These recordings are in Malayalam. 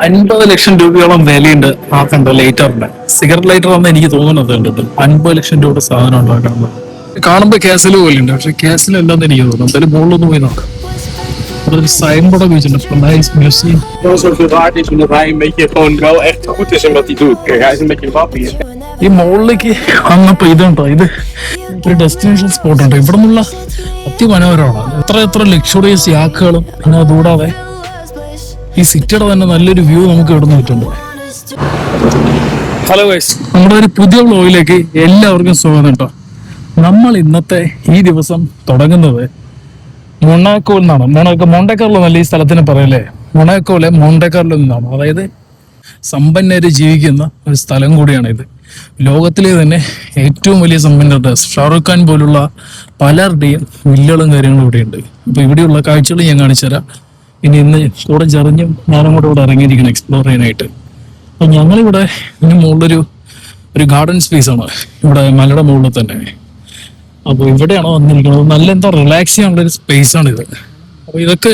50 ലക്ഷം രൂപയോളം വിലയുണ്ട് ആ കണ്ട ലൈറ്ററിന്റെ. സിഗരറ്റ് ലൈറ്റർ ആണെന്ന് എനിക്ക് തോന്നുന്നത് കണ്ടിട്ട് 50 ലക്ഷം രൂപയുടെ സാധനം ഉണ്ടാക്കാൻ. കാണുമ്പോ കേസിൽ പോലെ ഉണ്ട്, പക്ഷെ കേസിലല്ലെന്ന് എനിക്ക് തോന്നുന്നു. എന്തായാലും മുകളിലൊന്ന് പോയി നോക്കാം. അവിടെ ഒരു സൈൻ ബോർഡ് വെച്ചിട്ടുണ്ട്, നൈസ് മ്യൂസിയം. ഈ മുകളിലേക്ക് വന്നപ്പോ ഇതുണ്ടോ, ഇത് ഒരു ഡെസ്റ്റിനേഷൻ സ്പോട്ട് ഉണ്ട്. ഇവിടെ നിന്നുള്ള അതിമനോഹരമാണ്. എത്ര ലക്ഷറിയസ് യാക്കുകളും. പിന്നെ അതുകൂടാതെ ഈ സിറ്റിയുടെ തന്നെ നല്ലൊരു വ്യൂ നമുക്ക് ഇവിടെ നിന്ന് കിട്ടുന്നുണ്ട്. ഹലോ ഗൈസ്, നമ്മുടെ ഒരു പുതിയ വ്ലോഗിലേക്ക് എല്ലാവർക്കും സ്വാഗതം കേട്ടോ. നമ്മൾ ഇന്നത്തെ ഈ ദിവസം തുടങ്ങുന്നത് മൊണാക്കോയിൽ നിന്നാണ്. മോണ്ടെക്കാർലോ എന്നല്ല ഈ സ്ഥലത്തിന് പറയല്ലേ, മൊണാക്കോയിലെ മോണ്ടെക്കാർലോ നിന്നാണ്. അതായത് സമ്പന്നര് ജീവിക്കുന്ന ഒരു സ്ഥലം കൂടിയാണ് ഇത്. ലോകത്തിലെ തന്നെ ഏറ്റവും വലിയ സമ്പന്നരുടെ ഷാറുഖ് ഖാൻ പോലുള്ള പലരുടെയും വില്ലകളും കാര്യങ്ങളും ഇവിടെയുണ്ട്. അപ്പൊ ഇവിടെയുള്ള കാഴ്ചകൾ ഞാൻ കാണിച്ചു തരാം. ഇനി ഇന്ന് കൂടെ ചെറിഞ്ഞും ഞാനും കൂടെ ഇവിടെ ഇറങ്ങിയിരിക്കണം എക്സ്പ്ലോർ ചെയ്യാനായിട്ട്. അപ്പൊ ഞങ്ങളിവിടെ ഇതിന് മുകളിലൊരു ഗാർഡൻ സ്പേസ് ആണ്, ഇവിടെ മലയുടെ മുകളിൽ തന്നെ. അപ്പോൾ ഇവിടെയാണോ വന്നിരിക്കുന്നത്. നല്ല എന്താ റിലാക്സ് ചെയ്യാനുള്ളൊരു സ്പേസ് ആണ് ഇത്. അപ്പൊ ഇതൊക്കെ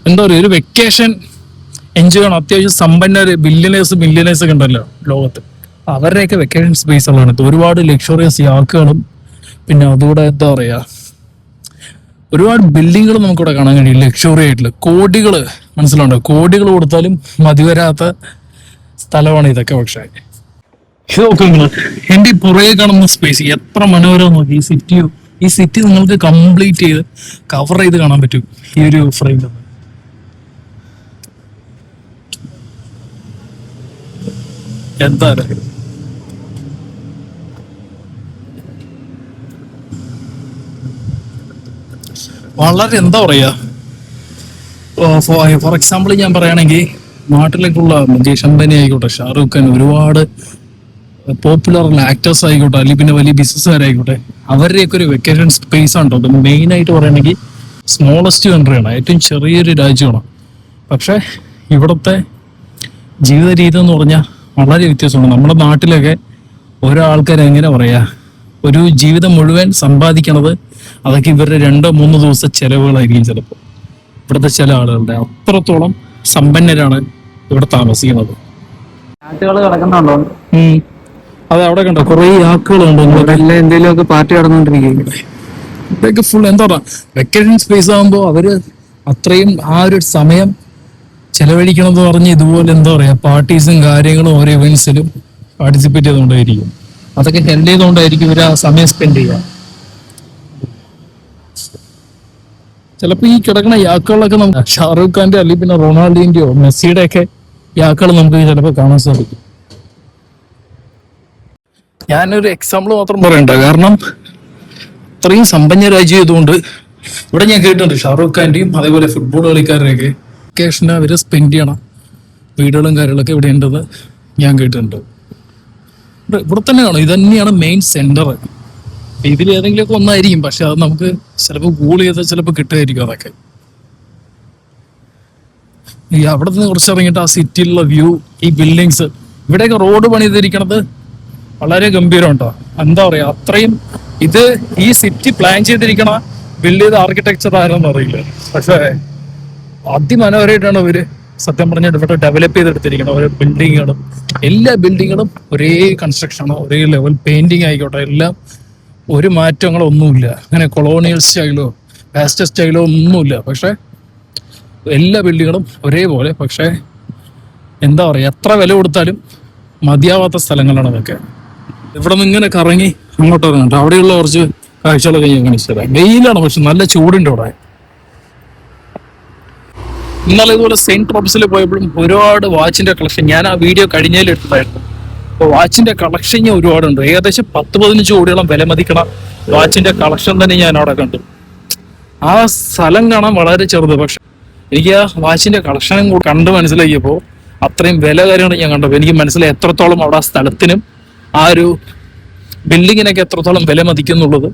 എന്താ പറയുക, ഒരു വെക്കേഷൻ എൻജോയ് ചെയ്യണം. അത്യാവശ്യം സമ്പന്നര് മില്യനേഴ്സ് ഒക്കെ ഉണ്ടല്ലോ ലോകത്ത്, അവരുടെയൊക്കെ വെക്കേഷൻ സ്പേസുകളാണ് ഇത്. ഒരുപാട് ലക്ഷറിയസ് യാക്കുകളും പിന്നെ അതുകൂടെ എന്താ പറയാ, ഒരുപാട് ബിൽഡിങ്ങുകൾ നമുക്കിവിടെ കാണാൻ കഴിയും. ലക്ഷറി ആയിട്ടുള്ള കോടികൾ, മനസ്സിലുണ്ടോ, കോടികൾ കൊടുത്താലും മതിവരാത്ത സ്ഥലമാണ് ഇതൊക്കെ. പക്ഷേ ഇത് നോക്കുക നിങ്ങൾ, എന്റെ ഈ പുറകെ കാണുന്ന സ്പേസ് എത്ര മനോഹരം നോക്കി. ഈ സിറ്റി നിങ്ങൾക്ക് കംപ്ലീറ്റ് ചെയ്ത് കവർ ചെയ്ത് കാണാൻ പറ്റും ഈ ഒരു ഫ്രെയിമിൽ. എന്താ വളരെ എന്താ പറയാ, ഫോർ എക്സാമ്പിൾ ഞാൻ പറയുകയാണെങ്കിൽ നാട്ടിലേക്കുള്ള മുകേഷ് അംബാനി ആയിക്കോട്ടെ, ഷാറൂഖ് ഖാൻ, ഒരുപാട് പോപ്പുലർ ആക്ടേഴ്സ് ആയിക്കോട്ടെ, അല്ലെങ്കിൽ പിന്നെ വലിയ ബിസിനസ്സുകാരായിക്കോട്ടെ, അവരുടെയൊക്കെ ഒരു വെക്കേഷൻ സ്പേസ് ആണ് കേട്ടോ. മെയിൻ ആയിട്ട് പറയുകയാണെങ്കിൽ സ്മോളസ്റ്റ് കൺട്രിയാണ്, ഏറ്റവും ചെറിയൊരു രാജ്യമാണ്. പക്ഷെ ഇവിടുത്തെ ജീവിത രീതി എന്ന് പറഞ്ഞാൽ വളരെ വ്യത്യാസമാണ്. നമ്മുടെ നാട്ടിലൊക്കെ ഓരോ ആൾക്കാർ എങ്ങനെ പറയാ, ഒരു ജീവിതം മുഴുവൻ സമ്പാദിക്കണത് അതൊക്കെ ഇവരുടെ 2-3 ദിവസത്തെ ചെലവുകളായിരിക്കും ചിലപ്പോൾ. ഇവിടുത്തെ ചില ആളുകളുടെ അത്രത്തോളം സമ്പന്നരാണ് ഇവിടെ താമസിക്കുന്നത്. അതെ, അവിടെ കണ്ടോ കുറെ ആക്കുകളുണ്ടോ, എന്തെങ്കിലുമൊക്കെ പാർട്ടി നടന്നുകൊണ്ടിരിക്കുക. ഇതൊക്കെ ഫുൾ എന്താ പറയാ, വെക്കേഷൻ സ്പേസ് ആകുമ്പോൾ അവര് അത്രയും ആ ഒരു സമയം ചെലവഴിക്കണം എന്ന് പറഞ്ഞ് ഇതുപോലെ എന്താ പറയാ പാർട്ടീസും കാര്യങ്ങളും ഓരോ ഇവന്റ്സിലും പാർട്ടിസിപ്പേറ്റ് ചെയ്തുകൊണ്ടായിരിക്കും. അതൊക്കെ ഹെൽഡ് ചെയ്തുകൊണ്ടായിരിക്കും ഇവർ ആ സമയം സ്പെൻഡ് ചെയ്യുക. ചിലപ്പോൾ ഈ കിടക്കുന്ന യാക്കുകളൊക്കെ നമുക്ക് ഷാറൂഖ് ഖാന്റെ അല്ലെങ്കിൽ പിന്നെ റൊണാൾഡോന്റെയോ മെസ്സിയുടെ ഒക്കെ യാക്കുകൾ നമുക്ക് ചിലപ്പോൾ കാണാൻ സാധിക്കും. ഞാനൊരു എക്സാമ്പിൾ മാത്രം പറയണ്ട, കാരണം അത്രയും സമ്പന്ന രാജ്യം ആയതുകൊണ്ട് ഇവിടെ ഞാൻ കേട്ടിട്ടുണ്ട് ഷാറൂഖ് ഖാന്റെയും അതേപോലെ ഫുട്ബോൾ കളിക്കാരുടെയൊക്കെ വെക്കേഷന് അവര് സ്പെൻഡ് ചെയ്യണം വീടുകളും കാര്യങ്ങളൊക്കെ ഇവിടെ ഉണ്ടെന്ന് ഞാൻ കേട്ടിട്ടുണ്ട്. ഇവിടെ തന്നെ കാണും, ഇത് തന്നെയാണ് മെയിൻ സെന്റർ. ഇതിൽ ഏതെങ്കിലുമൊക്കെ ഒന്നായിരിക്കും, പക്ഷെ അത് നമുക്ക് ചിലപ്പോൾ ഗൂഗിൾ ചെയ്താൽ ചിലപ്പോൾ കിട്ടുമായിരിക്കും. അതൊക്കെ ഈ അവിടെ നിന്ന് കുറച്ചിറങ്ങിയിട്ട് ആ സിറ്റിയിലുള്ള വ്യൂ, ഈ ബിൽഡിങ്സ്, ഇവിടെയൊക്കെ റോഡ് പണിതിരിക്കണത് വളരെ ഗംഭീരമുണ്ടോ. എന്താ പറയാ, അത്രയും ഇത് ഈ സിറ്റി പ്ലാൻ ചെയ്തിരിക്കണ ബിൽഡ് ചെയ്ത ആർക്കിടെക്ചർ ആരെന്ന് അറിയില്ല, പക്ഷേ അതിമനോഹരമായിട്ടാണ് ഇവര് സത്യം പറഞ്ഞാൽ ഇവിടെ ഡെവലപ്പ് ചെയ്തെടുത്തിരിക്കണം. ഓരോ ബിൽഡിങ്ങുകളും, എല്ലാ ബിൽഡിങ്ങുകളും ഒരേ കൺസ്ട്രക്ഷനോ ഒരേ ലെവൽ പെയിന്റിങ് ആയിക്കോട്ടെ, എല്ലാം ഒരു മാറ്റങ്ങളോ ഒന്നുമില്ല. അങ്ങനെ കൊളോണിയൽ സ്റ്റൈലോ പാസ്റ്റർ സ്റ്റൈലോ ഒന്നുമില്ല. പക്ഷെ എല്ലാ ബിൽഡിങ്ങുകളും ഒരേപോലെ. പക്ഷെ എന്താ പറയാ, എത്ര വില കൊടുത്താലും മതിയാവാത്ത സ്ഥലങ്ങളാണ് അതൊക്കെ. ഇവിടെ നിന്ന് ഇങ്ങനെ കറങ്ങി അങ്ങോട്ട് ഇറങ്ങുന്നുണ്ട്. അവിടെയുള്ള കുറച്ച് കാഴ്ചകളൊക്കെ ഞാൻ കാണിച്ചു തരാം. വെയിലാണ്, പക്ഷെ നല്ല ചൂടുണ്ട് ഇവിടെ. ഇന്നലെ ഇതുപോലെ സെയിന്റ് ട്രോപ്സിൽ പോയപ്പോഴും ഒരുപാട് വാച്ചിന്റെ കളക്ഷൻ ഞാൻ ആ വീഡിയോ കഴിഞ്ഞതിൽ എടുത്തതായിരുന്നു. അപ്പോൾ വാച്ചിന്റെ കളക്ഷൻ ഒരുപാടുണ്ട്. ഏകദേശം 10-15 കോടിയോളം വില മതിക്കണ വാച്ചിന്റെ കളക്ഷൻ തന്നെ ഞാൻ അവിടെ കണ്ടു. ആ സ്ഥലം കാണാൻ വളരെ ചെറുത്, പക്ഷെ എനിക്ക് ആ വാച്ചിന്റെ കളക്ഷനും കൂടെ കണ്ട് മനസ്സിലാക്കിയപ്പോൾ അത്രയും വില കാര്യങ്ങൾ ഞാൻ കണ്ടപ്പോൾ എനിക്ക് മനസ്സിലായി എത്രത്തോളം അവിടെ ആ സ്ഥലത്തിനും ആ ഒരു ബിൽഡിങ്ങിനൊക്കെ എത്രത്തോളം വില മതിക്കുന്നുള്ളത്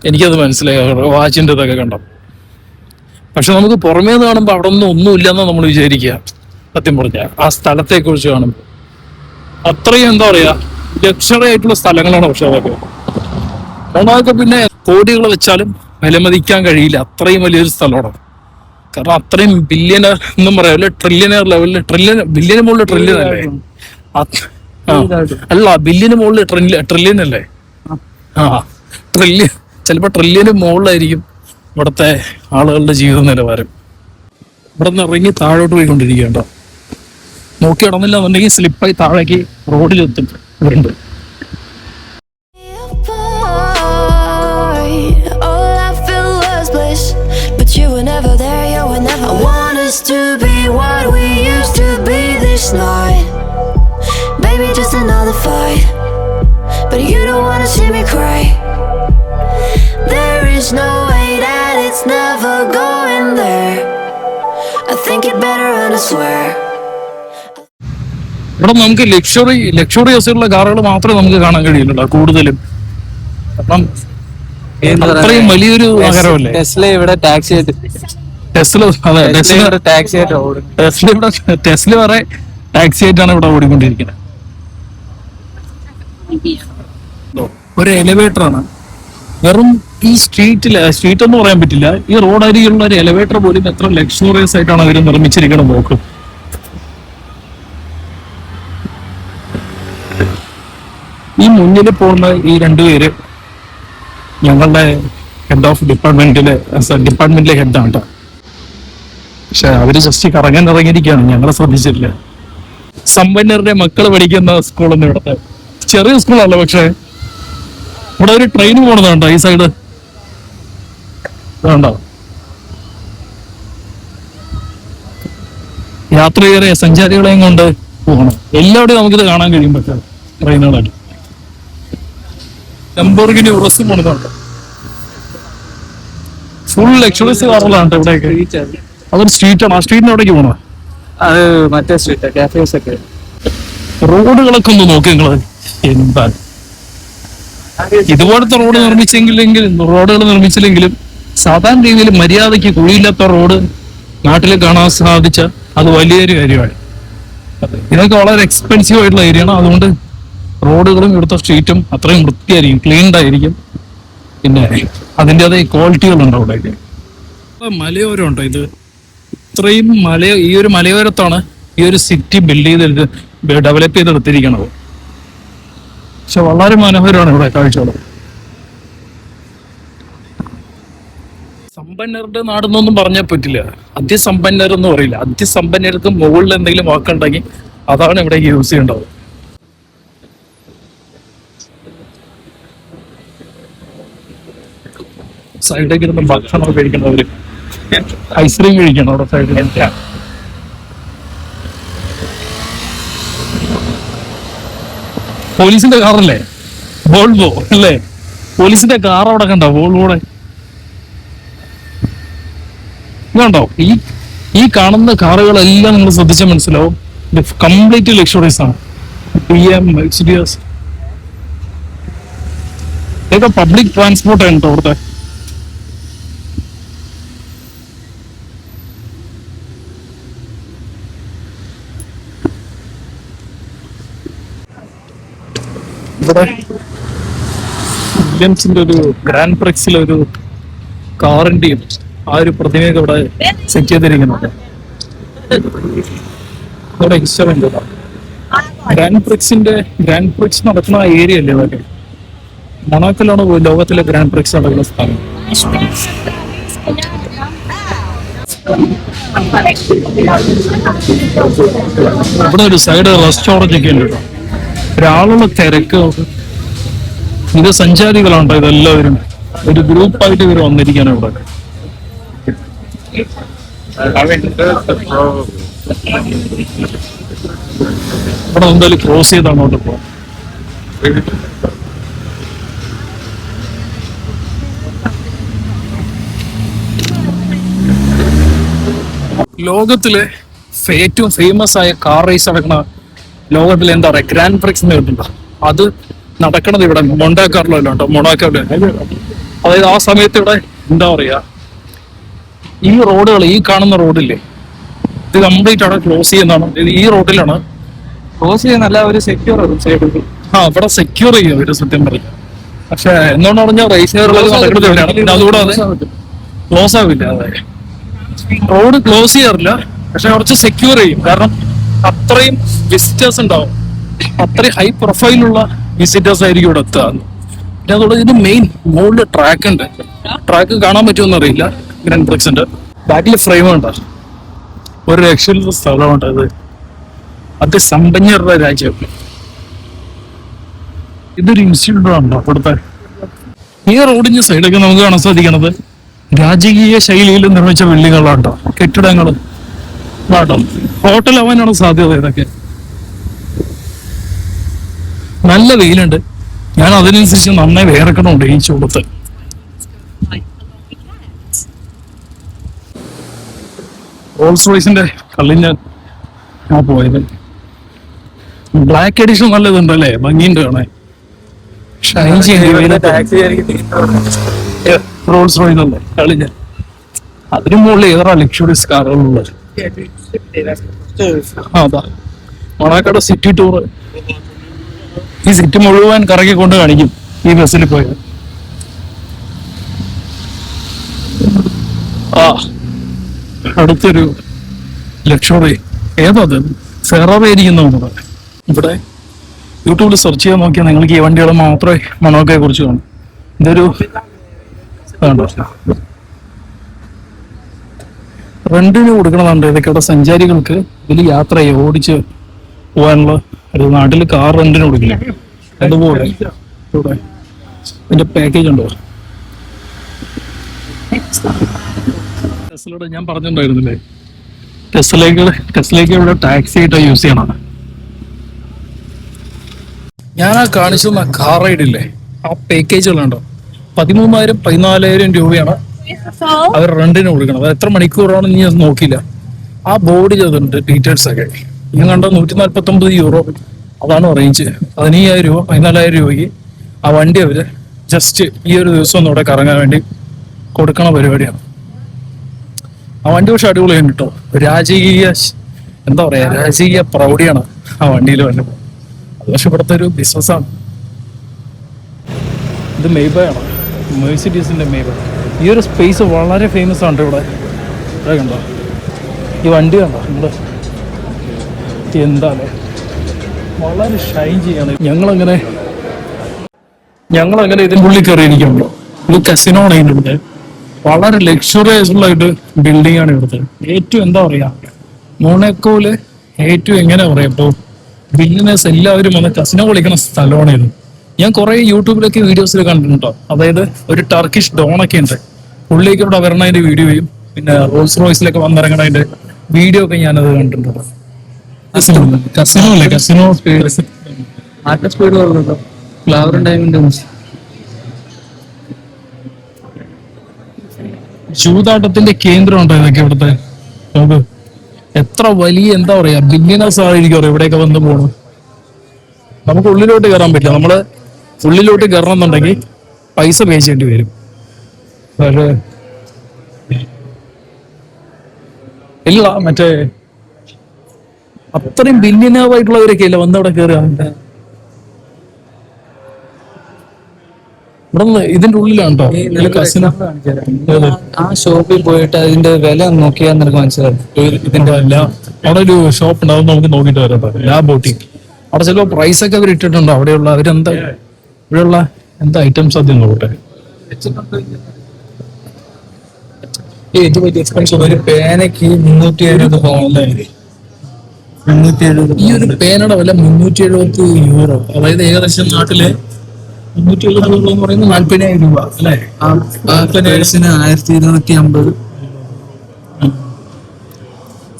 എനിക്കത് മനസ്സിലായി വാച്ചിന്റെ ഇതൊക്കെ കണ്ടപ്പോൾ. പക്ഷെ നമുക്ക് പുറമേ നിന്ന് കാണുമ്പോൾ അവിടെ ഒന്നുമില്ലെന്ന് നമ്മൾ വിചാരിക്കുക. സത്യം പറഞ്ഞ ആ സ്ഥലത്തെ കുറിച്ച് കാണുമ്പോൾ അത്രയും എന്താ പറയാ ലക്ഷറി ആയിട്ടുള്ള സ്ഥലങ്ങളാണ്. പക്ഷെ അതൊക്കെ പിന്നെ കോടികൾ വെച്ചാലും വിലമതിക്കാൻ കഴിയില്ല, അത്രയും വലിയൊരു സ്ഥലമാണ്. കാരണം അത്രയും ബില്യണർ എന്നും പറയാം, ട്രില്യണർ ലെവലില്, ബില്യന് മുകളിൽ ട്രില്യൺ അല്ലേ? അല്ല, ബില്യന് മുകളിൽ ട്രില്യൺ അല്ലേ? ആ, ട്രില്യൺ, ചിലപ്പോ ട്രില്യന് മുകളിലായിരിക്കും ഇവിടുത്തെ ആളുകളുടെ ജീവിത നിലവാരം. ഇവിടെ നിന്ന് ഇറങ്ങി താഴോട്ട് പോയിക്കൊണ്ടിരിക്കുകയുണ്ടോ, നോക്കി നടന്നില്ല എന്നുണ്ടെങ്കിൽ സ്ലിപ്പായി താഴേക്ക് റോഡിലെത്തും. ഇവിടുണ്ട് All I felt was bliss, but you were never there, you were never. I want us to be what we used to be this night. Baby, just another fight, but you don't wanna see me cry. There is no way that it's never going there. I think it better and I swear. ഇവിടെ നമുക്ക് ലക്ഷറിയസ് ഉള്ള കാറുകൾ മാത്രമേ നമുക്ക് കാണാൻ കഴിയുള്ളൂ കൂടുതലും. കാരണം അത്രയും വലിയൊരു നഗരമല്ലേ ടെസ്ല ഇവിടെ ടാക്സി ആയിട്ട് ടെസ്ല. അതെ, ടാക്സി ആയിട്ട് ഓടും. ടെസ്ല വരെ ടാക്സി ആയിട്ടാണ് ഇവിടെ ഓടിക്കൊണ്ടിരിക്കുന്നത്. ഒരു എലിവേറ്റർ ആണ്, വെറും ഈ സ്ട്രീറ്റ് എന്ന് പറയാൻ പറ്റില്ല, ഈ റോഡ് അരികിലുള്ള ഒരു എലിവേറ്റർ പോലും എത്ര ലക്ഷറിയസ് ആയിട്ടാണ് അവർ നിർമ്മിച്ചിരിക്കണം നോക്കും. ഈ മുന്നിൽ പോകുന്ന ഈ രണ്ടുപേര് ഞങ്ങളുടെ ഹെഡ് ഓഫ് ഡിപ്പാർട്ട്മെന്റിലെ ഹെഡാണ് കേട്ടോ. പക്ഷെ അവര് ജസ്റ്റ് കറങ്ങാൻ ഇറങ്ങിയിരിക്കുകയാണ്, ഞങ്ങളെ ശ്രദ്ധിച്ചിട്ടില്ല. സമ്പന്നരുടെ മക്കള് പഠിക്കുന്ന സ്കൂളൊന്നും ഇവിടുത്തെ ചെറിയ സ്കൂളല്ല, പക്ഷെ ഇവിടെ ഒരു ട്രെയിൻ പോണതുണ്ടോ ഈ സൈഡ് വേണ്ടോ? യാത്രികരെ സഞ്ചാരികളെയും കൊണ്ട് പോകണം. എല്ലാവരുടെയും നമുക്കിത് കാണാൻ കഴിയും. പക്ഷെ ട്രെയിനുകളായിട്ട് ലംബോർഗിനി ഉറസ് പോണതുണ്ട്. ഫുൾ ലക്ഷറീസ് കാറുകളാണ് ഇവിടെയൊക്കെ. അതൊരു സ്ട്രീറ്റാണ്, ആ സ്ട്രീറ്റിന് എവിടേക്ക് പോണോ? അത് മറ്റേ സ്ട്രീറ്റ് കാഫേസ് ഒക്കെ. റോഡുകളൊക്കെ ഒന്ന് നോക്കി നിങ്ങള്. എന്താ ഇതുപോലത്തെ റോഡുകൾ നിർമ്മിച്ചില്ലെങ്കിലും സാധാരണ രീതിയിൽ മര്യാദയ്ക്ക് കുഴിയില്ലാത്ത റോഡ് നാട്ടിൽ കാണാൻ സാധിച്ച അത് വലിയൊരു കാര്യമാണ്. ഇതൊക്കെ വളരെ എക്സ്പെൻസീവ് ആയിട്ടുള്ള ഏരിയയാണ്. അതുകൊണ്ട് റോഡുകളും ഇവിടുത്തെ സ്ട്രീറ്റും അത്രയും വൃത്തിയായിരിക്കും, ക്ലീൻഡ് ആയിരിക്കും. പിന്നെ അതിൻ്റെതായ ക്വാളിറ്റികളുണ്ട് അവിടെയൊക്കെ. മലയോരം ഉണ്ടോ ഇത്? ഇത്രയും ഈ ഒരു മലയോരത്താണ് ഈ ഒരു സിറ്റി ഡെവലപ്പ് ചെയ്തെടുത്തിരിക്കണത്. പക്ഷെ വളരെ മനോഹരമാണ് ഇവിടെ കാഴ്ചകൾ. സമ്പന്നരുടെ നാടെന്നൊന്നും പറഞ്ഞാൽ പറ്റില്ല, അതിസമ്പന്നർ എന്ന് പറയില്ല. അതിസമ്പന്നർക്ക് മുകളിൽ എന്തെങ്കിലും വാക്കുണ്ടെങ്കിൽ അതാണ് ഇവിടെ യൂസ് ചെയ്യേണ്ടത്. സൈഡിലേക്ക് ഇരുന്ന് ഭക്ഷണം കഴിക്കുന്നവര്, ഐസ്ക്രീം കഴിക്കണം അവിടെ സൈഡിൽ. പോലീസിന്റെ കാറല്ലേ വോൾവോ അല്ലേ? പോലീസിന്റെ കാർ അവിടെ കണ്ടോ? വോൾവോടെ ഇതുണ്ടോ? ഈ കാണുന്ന കാറുകളെല്ലാം നിങ്ങൾ ശ്രദ്ധിച്ചാൽ മനസ്സിലാവും, കംപ്ലീറ്റ് ലക്ഷറീസ് ആണ്. PM, Mercedes ഇതൊക്കെ പബ്ലിക് ട്രാൻസ്പോർട്ട് ആണ് കേട്ടോ അവിടുത്തെ. ഇവിടെ വില്യംസിന്റെ ഒരു ഗ്രാൻഡ് പ്രിക്സിലെ ഒരു കാറിന്റെയും ആ ഒരു പ്രതിമയൊക്കെ ഇവിടെ സെറ്റ് ചെയ്തിരിക്കുന്നുണ്ട്. ഇവിടെ ഹിസ്റ്ററി ഗ്രാൻഡ് പ്രിക്സ് നടക്കുന്ന ഏരിയ അല്ലേ അതൊക്കെ? മൊണാക്കോയിലാണ് ലോകത്തിലെ ഗ്രാൻഡ് പ്രിക്സ് നടക്കുന്ന സ്ഥലം. ഇവിടെ ഒരു സൈഡ് റെസ്റ്റോറന്റ് ഒക്കെ ഉണ്ട് കേട്ടോ. ഒരാളുള്ള തിരക്ക്. ഇത് സഞ്ചാരികളാണ് ഇതെല്ലാവരും ഒരു ഗ്രൂപ്പായിട്ട് ഇവർ വന്നിരിക്കാണ് ഇവിടെ. ഇവിടെ എന്തായാലും ക്രോസ് ചെയ്ത് അങ്ങോട്ട് പോകാം. ലോകത്തിലെ ഏറ്റവും ഫേമസ് ആയ കാർ റേസ് നടക്കുന്ന ലോകത്തിലെ എന്താ പറയാ ഗ്രാൻഡ് പ്രിക്സ് എന്ന് കേട്ടിട്ടുണ്ടോ? അത് നടക്കണത് ഇവിടെ മൊണ്ടാക്കാറിലല്ലോ കേട്ടോ, മൊണാക്കോയില്. അതായത് ആ സമയത്ത് ഇവിടെ എന്താ പറയാ ഈ റോഡുകൾ, ഈ കാണുന്ന റോഡില്ലേ, ഇത് കംപ്ലീറ്റ് അവിടെ ക്ലോസ് ചെയ്യുന്നതാണ്. ഈ റോഡിലാണ് ക്ലോസ് ചെയ്യുന്നല്ല, ഒരു സെക്യൂർ ഇവിടെ സെക്യൂർ ചെയ്യും ഒരു സത്യം പറയും. പക്ഷെ എന്തുകൊണ്ട് പറഞ്ഞാൽ റേസുകാരുള്ളത് നടക്കുന്നത് ഇവിടെയാണ്. പിന്നെ അതുകൂടാതെ ക്ലോസ് ആവില്ല. അതെ, റോഡ് ക്ലോസ് ചെയ്യാറില്ല, പക്ഷെ കുറച്ച് സെക്യൂർ ചെയ്യും. കാരണം അത്രയും വിസിറ്റേഴ്സ് ഉണ്ടാവും, അത്രയും ഹൈ പ്രൊഫൈലുള്ള വിസിറ്റേഴ്സ് ആയിരിക്കും ഇവിടെ എത്തുക. പിന്നെ അതോടെ ഇതിന്റെ മെയിൻ മുകളിൽ ട്രാക്ക് ഉണ്ട്. ട്രാക്ക് കാണാൻ പറ്റുമെന്ന് അറിയില്ല. ഗ്രാൻഡ് പ്രിക്സിന്റെ ബാക്കിൽ ഫ്രെയിം ഉണ്ട്. ഒരു രക്ഷയിലുള്ള സ്ഥലമുണ്ട് ഇത്. അതിസമ്പന്നരുടെ രാജ്യം. ഇതൊരു ഇൻസ്റ്റിറ്റ്യൂട്ട് ഉണ്ടോ അവിടുത്തെ? ഈ റോഡിന്റെ സൈഡൊക്കെ നമുക്ക് കാണാൻ സാധിക്കണത് രാജകീയ ശൈലിയിൽ നിർമ്മിച്ച ബിൽഡിങ്ങുകളാട്ടോ, കെട്ടിടങ്ങൾ ആട്ടോ. ഹോട്ടൽ ആവാനാണ് സാധ്യത ഇതൊക്കെ. നല്ല വെയിലുണ്ട്, ഞാൻ അതിനനുസരിച്ച് നന്നായി വേർക്കണമുണ്ട് ഈ ചൂടത്ത്. റോൾസ് റോയ്സിന്റെ കള്ളിൽ ഞാൻ പോയത്. ബ്ലാക്ക് എഡിഷൻ നല്ലതുണ്ടല്ലേ, ഭംഗിയുണ്ട് കാണാൻ. ഷൈൻ ചെയ്ത് റോൾസ് റോയ്സ് അല്ലേ കളിഞ്ഞ. അതിന് മുകളിൽ ഏതാ ലക്ഷറീസ് കാറുകളുള്ളത്. അതാ മണാക്കാട് സിറ്റി ടൂർ. ഈ സിറ്റി മുഴുവൻ കറക്കി കൊണ്ട് കാണിക്കും ഈ ബസ്സിൽ പോയത്. ആ അടുത്തൊരു ലക്ഷറി ഏതാത് ഫെറാറി ഇരിക്കുന്ന നമ്മുടെ. ഇവിടെ യൂട്യൂബിൽ സെർച്ച് ചെയ്യാൻ നോക്കിയാൽ നിങ്ങൾക്ക് ഈ വണ്ടികൾ മാത്രമേ മണോക്കയെ കുറിച്ച് കാണും. ഇതൊരു റെന്റിന് കൊടുക്കണതുണ്ട്. ഇതൊക്കെ സഞ്ചാരികൾക്ക് ഇതിൽ യാത്ര ചെയ്യുക, ഓടിച്ച് പോകാനുള്ള ഒരു നാട്ടിൽ കാർ റെന്റിന് കൊടുക്കില്ല, അതുപോലെ ഇവിടെ ഇതിന്റെ പാക്കേജ് ഉണ്ടോ. ടെസ്ലയുടെ ഞാൻ പറഞ്ഞിട്ടുണ്ടായിരുന്നില്ലേ, ടെസ്ലയ്ക്ക് ഇവിടെ ടാക്സി ആയിട്ട് യൂസ് ചെയ്യണം. ഞാൻ ആ കാണിച്ചിരുന്ന കാർ റൈഡില്ലേ, ആ പാക്കേജുകളുണ്ടോ, 13,000 14,000 രൂപയാണ് അവർ റെന്റിന് കൊടുക്കണം. അത് എത്ര മണിക്കൂറാണെന്ന് ഞാൻ നോക്കിയില്ല. ആ ബോർഡ് ചെയ്തിട്ടുണ്ട് ഡീറ്റെയിൽസ് ഒക്കെ. ഞാൻ കണ്ട 149 യൂറോ അതാണ് റേഞ്ച്. 15,000 രൂപ 14,000 രൂപയ്ക്ക് ആ വണ്ടി അവര് ജസ്റ്റ് ഈ ഒരു ദിവസം ഒന്ന് ഇവിടെ കറങ്ങാൻ വേണ്ടി കൊടുക്കണ പരിപാടിയാണ്. ആ വണ്ടി പക്ഷെ അടിപൊളിയാണ് കേട്ടോ. രാജകീയ എന്താ പറയാ, രാജകീയ പ്രൗഢിയാണ് ആ വണ്ടിയിൽ വന്നത്. അത് പക്ഷെ ഇവിടുത്തെ ഒരു ബിസിനസ്സാണ്. ഇത് മെയ്ബയാണ്, മെഴ്സിഡീസിന്റെ മെയ്ബ. ഈ ഒരു സ്പേസ് വളരെ ഫേമസ് ആണ് ഇവിടെ. ഇവിടെ കണ്ടോ ഈ വണ്ടി കണ്ടോ നിങ്ങള്, എന്താണ് വളരെ ഷൈൻ ചെയ്യാണ്. ഞങ്ങളങ്ങനെ ഇതിൻ്റെ ഉള്ളിൽ കയറിയിരിക്കുമ്പോൾ ഒരു കസിനോ ആണ് ഇതിൻ്റെ. വളരെ ലക്ഷറിയസ് ഉള്ളായിട്ട് ബിൽഡിംഗ് ആണ് ഇവിടുത്തെ. ഏറ്റവും എന്താ പറയാ, മോണാക്കോയില് ഏറ്റവും എങ്ങനെ പറയാ, ഇപ്പോൾ ബില്ലിനേഴ്സ് എല്ലാവരും വന്ന് കസിനോ കളിക്കുന്ന സ്ഥലമാണ് ഇത്. ഞാൻ കുറെ യൂട്യൂബിലൊക്കെ വീഡിയോസിൽ കണ്ടിട്ടുണ്ടോ, അതായത് ഒരു ടർക്കിഷ് ഡോണൊക്കെ ഉണ്ട്, പുള്ളിയൊക്കെ ഇവിടെ വരണതിന്റെ വീഡിയോയും പിന്നെ റോൾസ് റോയ്സിലൊക്കെ വന്നിറങ്ങണതിന്റെ വീഡിയോ ഒക്കെ ഞാനത് കണ്ടിട്ടുണ്ട്. കസിനോ അല്ലേ, കസിനോ സ്പീഡ് പറഞ്ഞോ, ഫ്ലവർ ടൈമിന്റെ ചൂതാട്ടത്തിന്റെ കേന്ദ്രം ഉണ്ടോ ഇതൊക്കെ ഇവിടുത്തെ. നോക്ക് എത്ര വലിയ എന്താ പറയാ ബില്യനേഴ്സ് ആയിരിക്കും ഇവിടെയൊക്കെ വന്ന് പോകണം. നമുക്ക് ഉള്ളിലോട്ട് കയറാൻ പറ്റില്ല. നമ്മള് ഉള്ളിലോട്ട് കയറണം എന്നുണ്ടെങ്കിൽ പൈസ പേ ചെയ്യേണ്ടി വരും. പക്ഷേ ഇല്ല, മറ്റേ അത്രയും ബില്യനേഴ്സായിട്ടുള്ളവരൊക്കെ ഇല്ല വന്ന് അവിടെ കയറുക. ഇവിടെ ഇതിന്റെ ഉള്ളിലാണ് കേട്ടോ കസിനോ. ആ ഷോപ്പിൽ പോയിട്ട് അതിന്റെ വില നോക്കിയാൽ നിനക്ക് മനസ്സിലാവും. ഇതിന്റെ അവിടെ ഒരു ഷോപ്പ് ഉണ്ട്, അത് നമുക്ക് നോക്കിയിട്ട് വരാം. ലാ ബോട്ടിക്. അവിടെ ചില പ്രൈസ് ഒക്കെ അവർ ഇട്ടിട്ടുണ്ടോ, അവിടെയുള്ള അവരെന്താ ഇവിടെയുള്ള എന്താ ഐറ്റംസ് ആദ്യം നോക്കട്ടെ. ഇത് വലിയ എക്സ്പെൻസീവ്. ഒരു പേനയ്ക്ക് 370 പോകല്ലേ. ഈ ഒരു പേനയുടെ വില 370 യൂറോ. അതായത് ഏകദേശം നാട്ടിലെ 370 യൂറോ എന്ന് പറയുന്നത് 40,000 രൂപ അല്ലേ. 1250.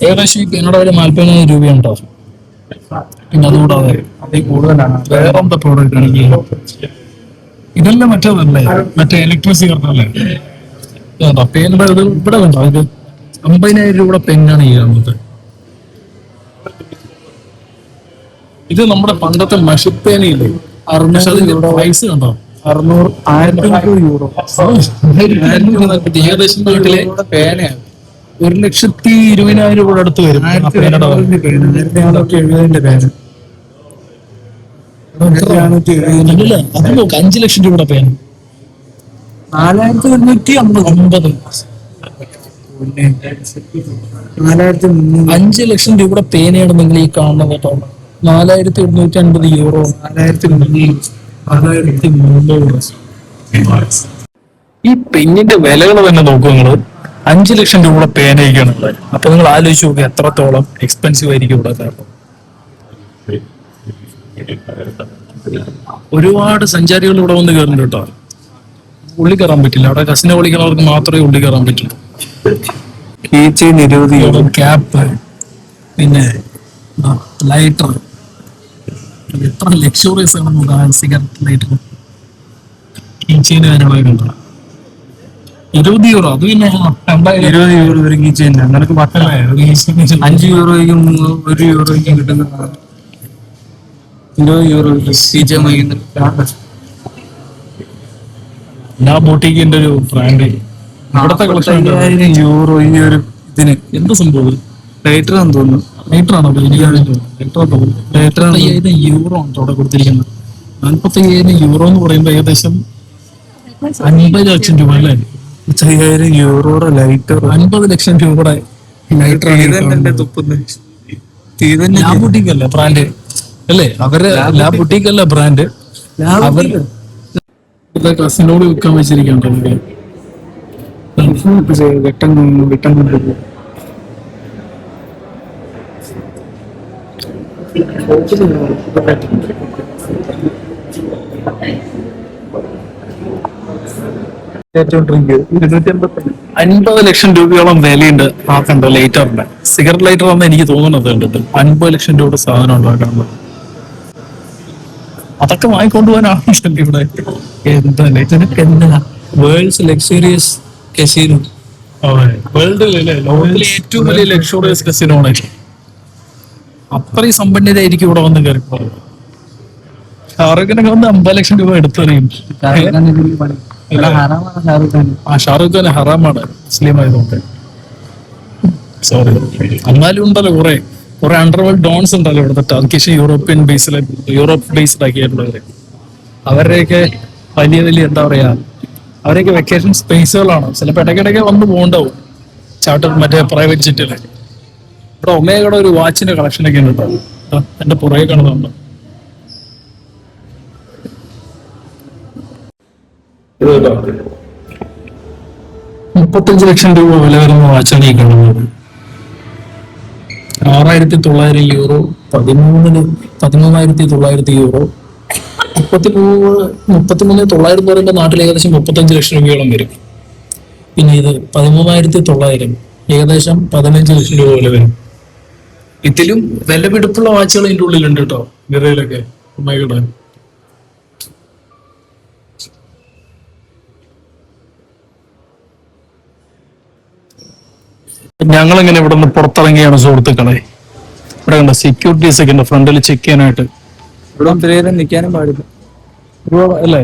ഏകദേശം ഈ പേനയുടെ വില 40,000 രൂപയുണ്ടോ. പിന്നെ അതുകൂടാതെ അതിൽ കൂടുതലാണ് വേറെ എന്താ പ്രോഡക്റ്റ് ആണെങ്കിൽ ഇതെല്ലാം മറ്റേതല്ലേ, മറ്റേ ഇലക്ട്രിസിറ്റി അല്ലേ. പേനയുടെ ഇത് ഇവിടെ കണ്ടോ, ഇത് 50,000 രൂപയുടെ പെന്നാണ് ഈ കാണുന്നത്. ഇത് നമ്മുടെ പണ്ടത്തെ മഷിപ്പേനയില്ലേ, 600 പ്രൈസ് കണ്ടോ, 1000 യൂറോ. ഏകദേശം നാട്ടിലെ പേനയാണ് 1,20,000 രൂപയുടെ അടുത്ത് വരും. 470 പേന. 5 ലക്ഷം രൂപയുടെ പേന 4,850. 4300 5 ലക്ഷം രൂപയുടെ പേനയാണ് നിങ്ങൾ ഈ കാണുന്നത് കേട്ടോ. 4750 യൂറോ. 4300. ഈ പെന്നിന്റെ വിലകൾ തന്നെ നോക്കൂ നിങ്ങള്. 5 ലക്ഷം രൂപയുടെ പേനയൊക്കെയാണ് ഉള്ളത്. അപ്പൊ നിങ്ങൾ ആലോചിച്ച് നോക്കുക എത്രത്തോളം എക്സ്പെൻസീവ് ആയിരിക്കും ഇവിടെ. ഒരുപാട് സഞ്ചാരികൾ ഇവിടെ വന്ന് കയറുന്നുണ്ട് കേട്ടോ. ഉള്ളി കയറാൻ പറ്റില്ല. അവിടെ കസിനെ വിളിക്കുന്നവർക്ക് മാത്രമേ ഉള്ളി കയറാൻ പറ്റുള്ളൂ. ക്യാപ്പ്, പിന്നെ ലൈറ്റർ. എത്ര ലക്ഷറിയസ് ആണ് സിഗരറ്റ് ലൈറ്റർ. കീച്ചെയിന് കാര്യങ്ങളൊക്കെ ഉണ്ടോ. 20 യൂറോ. അത് പിന്നെ 20 യൂറോ ഒരു കീച്ചെയിൻ. നിനക്ക് പട്ടല്ലേ 5 യൂറോയ്ക്കും 1 യൂറോയ്ക്കും കിട്ടുന്ന 20 യൂറോ കീച്ചെയിൻ വാങ്ങിക്കുന്നുണ്ട്. ഞാൻ ബോട്ടിക്കിന്റെ ഒരു ബ്രാൻഡ് ഇവിടത്തെ കളക്ഷൻ 5000 യൂറോ ഈ ഒരു ഇതിന്. എന്ത് സംഭവം. ലൈറ്റർ ആണെന്ന് തോന്നുന്നു. ലൈറ്ററാണോ? 45,000 യൂറോ ആണ് അവിടെ കൊടുത്തിരിക്കുന്നത്. 45,000 യൂറോ എന്ന് പറയുമ്പോൾ ഏകദേശം 50 ലക്ഷം രൂപ അല്ലേ? 5000 യൂറോയുടെ ലൈറ്റർ. 50 ലക്ഷം രൂപയുടെ ലൈറ്ററാണ്. ലാ ബുട്ടീക്ക് അല്ലേ ബ്രാൻഡ് അല്ലേ? അവര് ലാ ബുട്ടീക്ക് അല്ല ബ്രാൻഡ്. അവർ കസിനോട് വിൽക്കാൻ വെച്ചിരിക്കണ്ടോ. വെട്ടം കൊണ്ടുപോകും. $50 ലക്ഷം രൂപയോളം വിലയുണ്ട് ആ കണ്ട ലൈറ്ററിന്റെ. സിഗരറ്റ് ലൈറ്റർ ആണെന്ന് എനിക്ക് തോന്നുന്നത് കണ്ടിട്ട്. 50 ലക്ഷം രൂപയുടെ സാധനം ഉണ്ടാക്കാനുള്ളത്. അതൊക്കെ വാങ്ങിക്കൊണ്ടുപോകാനാണല്ലോ ഇവിടെ. എന്താ ലൈറ്ററിനൊക്കെ എന്താ വേൾഡ്സ് ലക്ഷറിയസ് കസീനോ. വേൾഡിലെ ലോകത്തിലെ ഏറ്റവും വലിയ ലക്ഷറിയസ് കസിനോ ആണ്. അത്രയും സമ്പന്നരായിരിക്കും ഇവിടെ വന്ന് കയറിപ്പോകുന്നത്. ഷാറുഖിനൊക്കെ വന്ന് 50 ലക്ഷം രൂപ എടുത്തെറിയും. ഷാറുഖ് ഖാൻ ഹറാമാണ് മുസ്ലിം ആയതുകൊണ്ട്. സോറി. എന്നാലും ഉണ്ടല്ലോ കുറെ അണ്ടർവേൾഡ് ഡോൺസ് ഉണ്ടല്ലോ ഇവിടുത്തെ. ടർക്കിഷ് യൂറോപ്പ് ബേസ്ഡ് ആക്കിയിട്ടുള്ളവര്. അവരുടെയൊക്കെ വലിയ എന്താ പറയാ, അവരെയൊക്കെ വെക്കേഷൻ സ്പേസുകളാണ്. ചിലപ്പോൾ ഇടയ്ക്കിടയ്ക്ക് വന്ന് പോകണ്ടാവും ചാർട്ടർ മറ്റേ പ്രൈവറ്റ് ജെറ്റില്. ഇവിടെ ഒമേഗയുടെ ഒരു വാച്ചിന്റെ കളക്ഷനൊക്കെ ഉണ്ട് കേട്ടോ. എന്റെ പുറകെ കാണുന്നുണ്ട്. 35 ലക്ഷം രൂപ വില വരുന്ന വാച്ചാണ് ഈ കാണുന്നത്. 6,900 യൂറോ. 13,900 യൂറോ. 33,900 എന്ന് പറയുമ്പോൾ നാട്ടിൽ ഏകദേശം 35 ലക്ഷം രൂപയോളം വരും. പിന്നെ ഇത് 13,900, ഏകദേശം 15 ലക്ഷം രൂപ വില വരും. ഇതിലും വിലപിടിപ്പുള്ള വാച്ചുകൾ ഇതിന്റെ ഉള്ളിലുണ്ട് കേട്ടോ. നിറയിലൊക്കെ ഉമ്മയുടെ. ഞങ്ങളിങ്ങനെ ഇവിടെ നിന്ന് പുറത്തിറങ്ങിയാണ് സുഹൃത്തുക്കളെ. ഇവിടെ കണ്ട സെക്യൂരിറ്റീസ് ഒക്കെ ഉണ്ട് ഫ്രണ്ടിൽ ചെക്ക് ചെയ്യാനായിട്ട്. ഇവിടെ പേര് നിൽക്കാനും പാടില്ല അല്ലേ?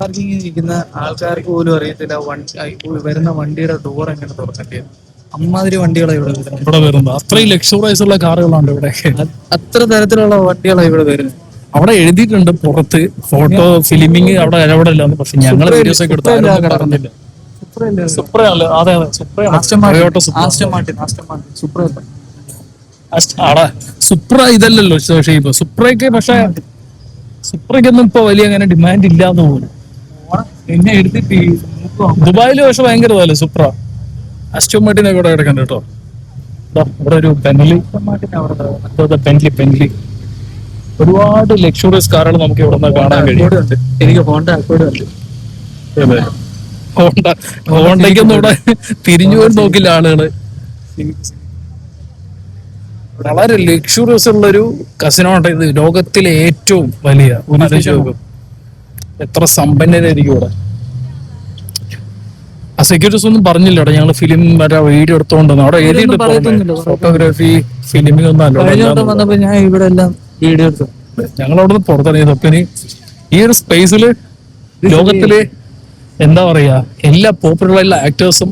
പാർക്കിംഗ് ഇരിക്കുന്ന ആൾക്കാർക്ക് പോലും അറിയത്തില്ല വരുന്ന വണ്ടിയുടെ ഡോർ എങ്ങനെ തുറക്കേണ്ടത്. അമ്മാതിരി വണ്ടികളാണ് ഇവിടെ വരുന്നത്. അത്രയും ലക്ഷറൈസ് ഉള്ള കാറുകളാണ് ഇവിടെ. അത്ര തരത്തിലുള്ള വണ്ടികളാണ് ഇവിടെ വരുന്നത്. അവിടെ എഴുതിയിട്ടുണ്ട് പുറത്ത് ഫോട്ടോ ഫിലിമിങ് അവിടെ ഇടപെടില്ല. പക്ഷെ ഞങ്ങൾ വീഡിയോസ് ഒക്കെ എടുത്ത് പറഞ്ഞില്ല. സുപ്ര ഇതല്ലല്ലോ ഷേപ്പ്. സുപ്രയ്ക്ക് പക്ഷെ സുപ്രയ്ക്കൊന്നും ഇപ്പൊ വലിയ അങ്ങനെ ഡിമാൻഡ് ഇല്ലാന്ന് പോലും. എന്നെ എടുത്തിട്ട് ദുബായില് പക്ഷെ ഭയങ്കര ഇതല്ലേ സുപ്ര. അസ്റ്റോൺ മാർട്ടിനൊക്കെ ഇവിടെ കിടക്കണ്ട കേട്ടോ. ഇവിടെ ഒരു പെൻലി. ഒരുപാട് ലക്ഷറിയസ് കാറുകൾ നമുക്ക് ഇവിടെ നിന്ന് കാണാൻ കഴിയും. എനിക്ക് ഹോണ്ട അക്കോർഡ് ഉണ്ട്. ഹോണ്ടയ്ക്കൊന്നും ഇവിടെ തിരിഞ്ഞു പോലും നോക്കില്ല ആളുകള്. വളരെ ലക്ഷറിയസ് ഉള്ളൊരു കസിനോ ഉണ്ട് ഇത്. ലോകത്തിലെ ഏറ്റവും വലിയ എത്ര സമ്പന്നരായിരിക്കും ഇവിടെ. ആ സെക്യൂരിറ്റീസ് ഒന്നും പറഞ്ഞില്ലടാ. ഞങ്ങള് ഫിലിം വരെ വീഡിയോ എടുത്തോണ്ടെന്ന് അവിടെ എഴുതിയിട്ട് ഫോട്ടോഗ്രാഫി ഫിലിമിംഗ് ഒന്നും അല്ല. ഞാൻ ഇവിടെ എല്ലാം വീഡിയോ എടുത്തു. ഞങ്ങൾ അവിടെ നിന്ന് പുറത്തിറങ്ങിയത്. അപ്പൊ ഇനി ഈ ഒരു സ്പേസില് ലോകത്തില് എന്താ പറയാ എല്ലാ പോപ്പുലർ ആയിട്ടുള്ള ആക്ടേഴ്സും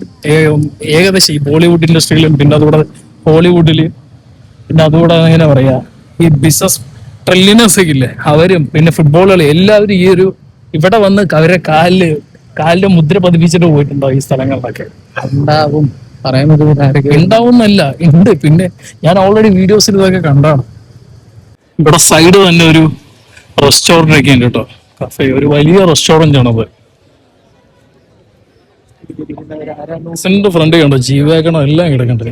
ഏകദേശം ഈ ബോളിവുഡ് ഇൻഡസ്ട്രിയിലും പിന്നെ അതുകൂടെ ഹോളിവുഡില് പിന്നെ അതുകൂടെ എങ്ങനെ പറയാ ഈ ബിസിനസ് ട്രില്യനേഴ്സ് ഒക്കെ ഇല്ലേ അവരും പിന്നെ ഫുട്ബോൾ കളി എല്ലാവരും ഈ ഒരു ഇവിടെ വന്ന് അവരെ കാലില് കാലിന്റെ മുദ്ര പതിപ്പിച്ചിട്ട് പോയിട്ടുണ്ടോ ഈ സ്ഥലങ്ങളിലൊക്കെ? ഉണ്ടാവും, പറയാൻ പറ്റുന്ന ആരൊക്കെ ഉണ്ടാവുന്നല്ല, ഉണ്ട്. പിന്നെ ഞാൻ ഓൾറെഡി വീഡിയോസിൽ ഇതൊക്കെ കണ്ടാണ്. ഇവിടെ സൈഡ് തന്നെ ഒരു റെസ്റ്റോറന്റ് ഒക്കെ ഉണ്ട് കേട്ടോ, കഫേ. ഒരു വലിയ റെസ്റ്റോറന്റ് ആണത്. ഫ്രണ്ട് കണ്ടോ ജീവകണം എല്ലാം കിടക്കണ്ടേ.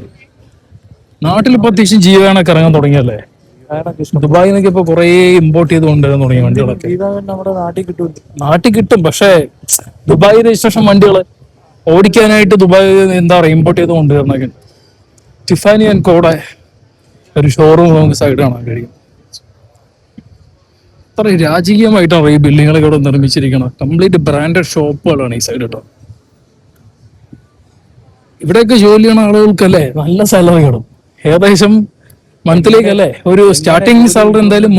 നാട്ടിലിപ്പോ അത്യാവശ്യം ജീവകണൊക്കെ ഇറങ്ങാൻ തുടങ്ങിയല്ലേ. ദുബായിൽ നിന്നൊക്കെ ഇപ്പൊ കുറെ ഇമ്പോർട്ട് ചെയ്ത് കൊണ്ടുവരാൻ തുടങ്ങി വണ്ടികളൊക്കെ. നമ്മുടെ നാട്ടിൽ കിട്ടും. നാട്ടിൽ കിട്ടും, പക്ഷേ ദുബായ് രജിസ്ട്രേഷൻ വണ്ടികള് ഓടിക്കാനായിട്ട് ദുബായ് എന്താ പറയുക ഇമ്പോർട്ട് ചെയ്ത് കൊണ്ടുവരണൊക്കെ. ടിഫാനി ആൻഡ് കോടെ ഒരു ഷോറൂം നമുക്ക് സൈഡ് കാണാൻ കഴിയും. അത്ര രാജകീയമായിട്ടാണ് ഈ ബിൽഡിങ്ങുകളൊക്കെ ഇവിടെ നിർമ്മിച്ചിരിക്കുന്നത്. കംപ്ലീറ്റ് ബ്രാൻഡഡ് ഷോപ്പുകളാണ് ഈ സൈഡ് കേട്ടോ. ഇവിടെയൊക്കെ ജോലി ചെയ്യുന്ന ആളുകൾക്കല്ലേ നല്ല സാലറി കിടും. ഏകദേശം മന്ത്ലിക്കല്ലേ ഒരു സ്റ്റാർട്ടിങ് സാലറി എന്തായാലും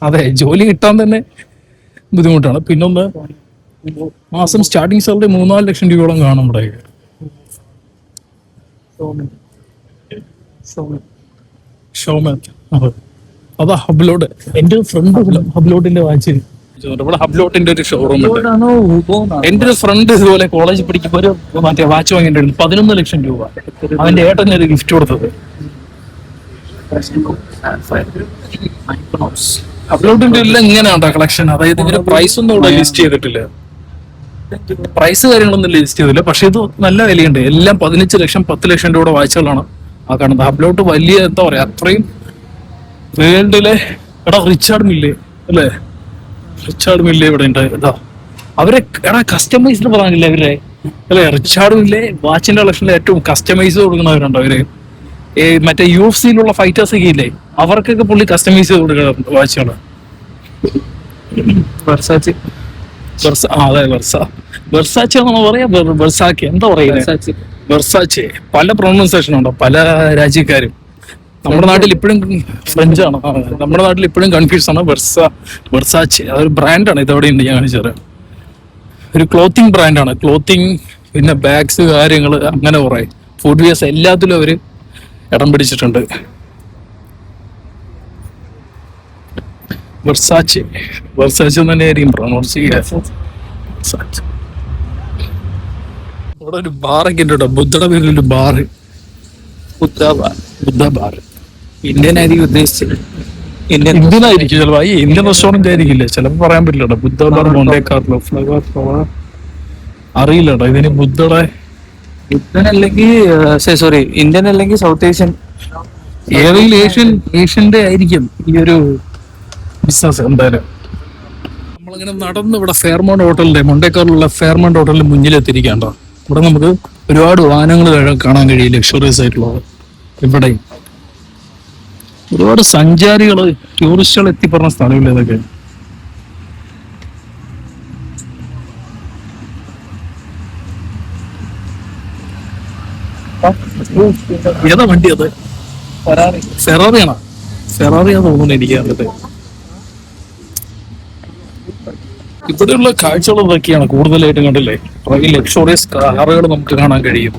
അതെ, ജോലി കിട്ടാൻ തന്നെ ബുദ്ധിമുട്ടാണ്. പിന്നൊന്ന് മാസം സ്റ്റാർട്ടിങ് സാലറി 3-4 ലക്ഷം രൂപയോളം കാണും ഇവിടെ. അതാ ഹബ്ലോട്ട്. എന്റെ ഫ്രണ്ട് ഹബ്ലോട്ടിന്റെ വാച്ച് ഇവിടെ ഹബ്ലോട്ടിന്റെ ഒരു ഷോറൂം ഉണ്ട്. എന്റെ ഒരു ഫ്രണ്ട് ഇതുപോലെ കോളേജിൽ പഠിക്കുമ്പോൾ ഒരു മറ്റേ വാച്ച് വാങ്ങിയിട്ടുണ്ടായിരുന്നു 11 ലക്ഷം രൂപ. അവന്റെ ഏട്ടന് ഒരു ഗിഫ്റ്റ് കൊടുത്തത്. ഹബ്ലോട്ടിന്റെ എല്ലാം ഇങ്ങനെയാണോ കളക്ഷൻ? അതായത് ഇതിന്റെ പ്രൈസ് ഒന്നും ഇവിടെ ലിസ്റ്റ് ചെയ്തിട്ടില്ല. പ്രൈസ് കാര്യങ്ങളൊന്നും ലിസ്റ്റ് ചെയ്തില്ല, പക്ഷെ ഇത് നല്ല വിലയുണ്ട്. എല്ലാം 15 ലക്ഷം 10 ലക്ഷം രൂപയുടെ വാച്ചുകളാണ് ആ കാണുന്നത്. ഹബ്ലോട്ട് വലിയ എന്താ പറയാ, അത്രയും വേൾഡിലെ റിച്ചാർഡ് മില്ലേ അല്ലേ, റിച്ചാർഡ് മില്ലേ ഇവിടെ ഉണ്ട്. ഇതാ അവരെ കസ്റ്റമൈസ്ഡ് പറയാനില്ല അവരെ അല്ലെ. റിച്ചാർഡ് മില്ലേ വാച്ചിന്റെ കളക്ഷനിൽ ഏറ്റവും കസ്റ്റമൈസ് കൊടുക്കുന്നവരുണ്ട് അവര്. മറ്റേ UFC-യിലുള്ള ഫൈറ്റേഴ്സ് ഒക്കെ ഇല്ലേ, അവർക്കൊക്കെ പുള്ളി കസ്റ്റമൈസ് ചെയ്ത് കൊടുക്കാറുണ്ട് വാച്ചുകള്. അതെ വെർസാച്ചി ആണെന്ന് പറയാ, വെർസാക്കി എന്താ പറയുന്നത്, വെർസാച്ചെ. പല പ്രൊണൗൺസിയേഷൻ ഉണ്ടോ പല രാജ്യക്കാരും. നമ്മുടെ നാട്ടിൽ ഇപ്പോഴും ഫ്രഞ്ച് ആണ്. നമ്മുടെ നാട്ടിൽ ഇപ്പോഴും കൺഫ്യൂഷൻ ആണ്. വെർസാച്ചെ അതൊരു ബ്രാൻഡാണ്. ഇതവിടെ ഉണ്ട്, ഞാൻ കാണിച്ചു. ഒരു ക്ലോത്തിങ് ബ്രാൻഡാണ്. ക്ലോത്തിങ്, പിന്നെ ബാഗ്സ്, കാര്യങ്ങള്, അങ്ങനെ കുറെ ഫുഡ് വെയർസ് എല്ലാത്തിലും അവര് ഇടം പിടിച്ചിട്ടുണ്ട്. വെർസാച്ചെ തന്നെയായിരിക്കും പ്രൊണൗൺസ് ചെയ്യുക. ഇവിടെ ഒരു ബാറൊക്കെ ഉണ്ട് കേട്ടോ, ബുദ്ധയുടെ പേരിലൊരു ബാറ്, ബുദ്ധ ബാർ. ഇന്ത്യൻ ആയിരിക്കും ഉദ്ദേശിച്ചത്. ഇന്ത്യൻ ആയിരിക്കും ചിലപ്പോ. ഈ ഇന്ത്യൻ റെസ്റ്റോറന്റ് ആയിരിക്കില്ലേ, ചിലപ്പോ പറയാൻ പറ്റില്ല. ബുദ്ധ ബാർ, മോണ്ടെ കാർലോ, അറിയില്ല കേട്ടോ ഇതിന്. ബുദ്ധയുടെ ഇന്ത്യൻ അല്ലെങ്കിൽ സോറി ഇന്ത്യൻ അല്ലെങ്കിൽ സൗത്ത് ഏഷ്യൻ, ഏതെങ്കിലും ഏഷ്യന്റെ ആയിരിക്കും ഈ ഒരു ബിസിനസ് എന്തായാലും. നമ്മളിങ്ങനെ നടന്ന് ഇവിടെ ഫെയർമൗണ്ട് ഹോട്ടലിന്റെ, മൊണ്ടേക്കാറിലുള്ള ഫെയർമൗണ്ട് ഹോട്ടലിന്റെ മുന്നിലെത്തിയിരിക്കാണ്ടോ. ഇവിടെ നമുക്ക് ഒരുപാട് വാഹനങ്ങൾ കാണാൻ കഴിയും, ലക്ഷറീസ് ആയിട്ടുള്ളത്. ഇവിടെ ഒരുപാട് സഞ്ചാരികള്, ടൂറിസ്റ്റുകൾ എത്തിപ്പെടുന്ന സ്ഥലമില്ല ഇതൊക്കെ. ഏതാ വണ്ടി അത്? ഫെറാറിയാണോ? ഫെറാറിയാ തോന്നുന്നു എനിക്ക്. എന്നിട്ട് ഇവിടെയുള്ള കാഴ്ചകൾ ഇതൊക്കെയാണ് കൂടുതലായിട്ടും കണ്ടില്ലേ. ഈ ലക്ഷറിയസ് കാറുകൾ നമുക്ക് കാണാൻ കഴിയും,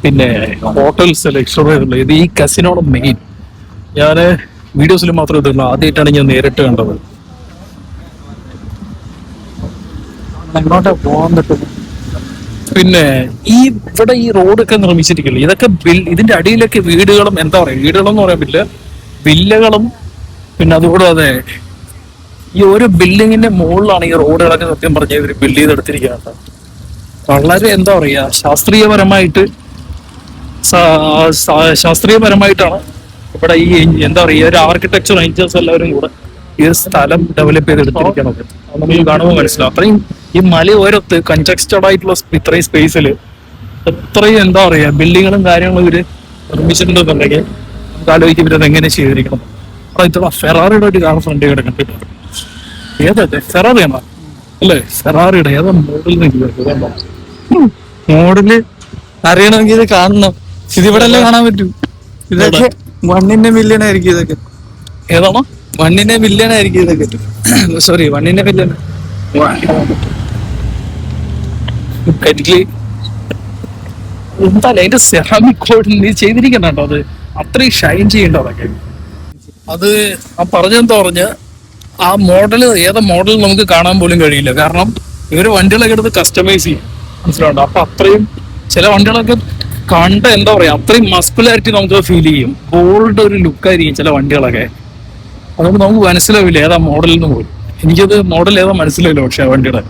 പിന്നെ ഹോട്ടൽസ് ലക്ഷറിയസ്. ഇത് ഈ കസിനോണ് മെയിൻ. ഞാൻ വീഡിയോസിൽ മാത്രമേ ഇതുള്ളൂ, ആദ്യമായിട്ടാണ് ഞാൻ നേരിട്ട് കണ്ടത്. പിന്നെ ഇവിടെ ഈ റോഡൊക്കെ നിർമ്മിച്ചിരിക്കില്ല, ഇതൊക്കെ ഇതിന്റെ അടിയിലൊക്കെ വീടുകളും, എന്താ പറയാ, വീടുകളെന്ന് പറയാൻ പറ്റില്ല, വില്ലകളും. പിന്നെ അതുകൂടാതെ ഈ ഓരോ ബിൽഡിങ്ങിന്റെ മുകളിലാണ് ഈ റോഡുകളൊക്കെ സത്യം പറഞ്ഞ ഇവർ ബിൽഡ് ചെയ്തെടുത്തിരിക്കുകയാണ്. വളരെ എന്താ പറയാ, ശാസ്ത്രീയപരമായിട്ടാണ് ഇവിടെ ഈ എന്താ പറയുക ഒരു ആർക്കിടെക്ചർ എഞ്ചിനീയേഴ്സ് എല്ലാവരും കൂടെ ഈ ഒരു സ്ഥലം ഡെവലപ്പ് ചെയ്തെടുത്തിരിക്കണം. നമുക്ക് കാണുമ്പോൾ മനസ്സിലാവും. അത്രയും ഈ മലയോരത്ത് കൺജസ്റ്റഡ് ആയിട്ടുള്ള ഇത്രയും സ്പേസിൽ എത്രയും എന്താ പറയാ ബിൽഡിങ്ങുകളും കാര്യങ്ങളും ഇവര് നിർമ്മിച്ചിട്ടുണ്ടെന്നുണ്ടെങ്കിൽ നമുക്ക് ആലോചിക്കും ഇവരത് എങ്ങനെ ചെയ്തിരിക്കണം. ഇത്ര ഫെറാറിയുടെ ഒരു കാർ ഫ്രണ്ട് കിടക്കണ്ടിട്ട്. ഏതല്ലേ, ഫെറാറിയാണോ അല്ലേ? ഫെറാറിയുടെ ഏതാ മോഡല് അറിയണമെങ്കിൽ ഇത് കാണണം. ഇതിവിടെ അല്ലേ കാണാൻ പറ്റൂ. ഇതൊക്കെ 1 മില്യൺ ആയിരിക്കും ഇതൊക്കെ. ഏതാണോ? 1 മില്യൺ ആയിരിക്കും ഇതൊക്കെ. Sorry 1 million. എന്തായാലും അതിന്റെ സെറാമിക് കോഡിൽ ചെയ്തിരിക്കണോ അത്, അത്രയും ഷൈൻ ചെയ്യണ്ട അതൊക്കെ. അത് ആ പറഞ്ഞെന്താ പറഞ്ഞ ആ മോഡല്, ഏതാ മോഡൽ നമുക്ക് കാണാൻ പോലും കഴിയില്ല. കാരണം ഇവര് വണ്ടികളൊക്കെ എടുത്ത് കസ്റ്റമൈസ് ചെയ്യും, മനസ്സിലുണ്ടോ? അപ്പൊ അത്രയും ചില വണ്ടികളൊക്കെ കണ്ട എന്താ പറയാ, അത്രയും മസ്കുലാരിറ്റി നമുക്ക് ഫീൽ ചെയ്യും. ബോൾഡ് ഒരു ലുക്കായിരിക്കും ചില വണ്ടികളൊക്കെ. അതുകൊണ്ട് നമുക്ക് മനസ്സിലാവില്ല ഏതാ മോഡലിന് പോലും. എനിക്കത് മോഡൽ ഏതാ മനസ്സിലാവില്ല. പക്ഷെ ആ വണ്ടിയുടെ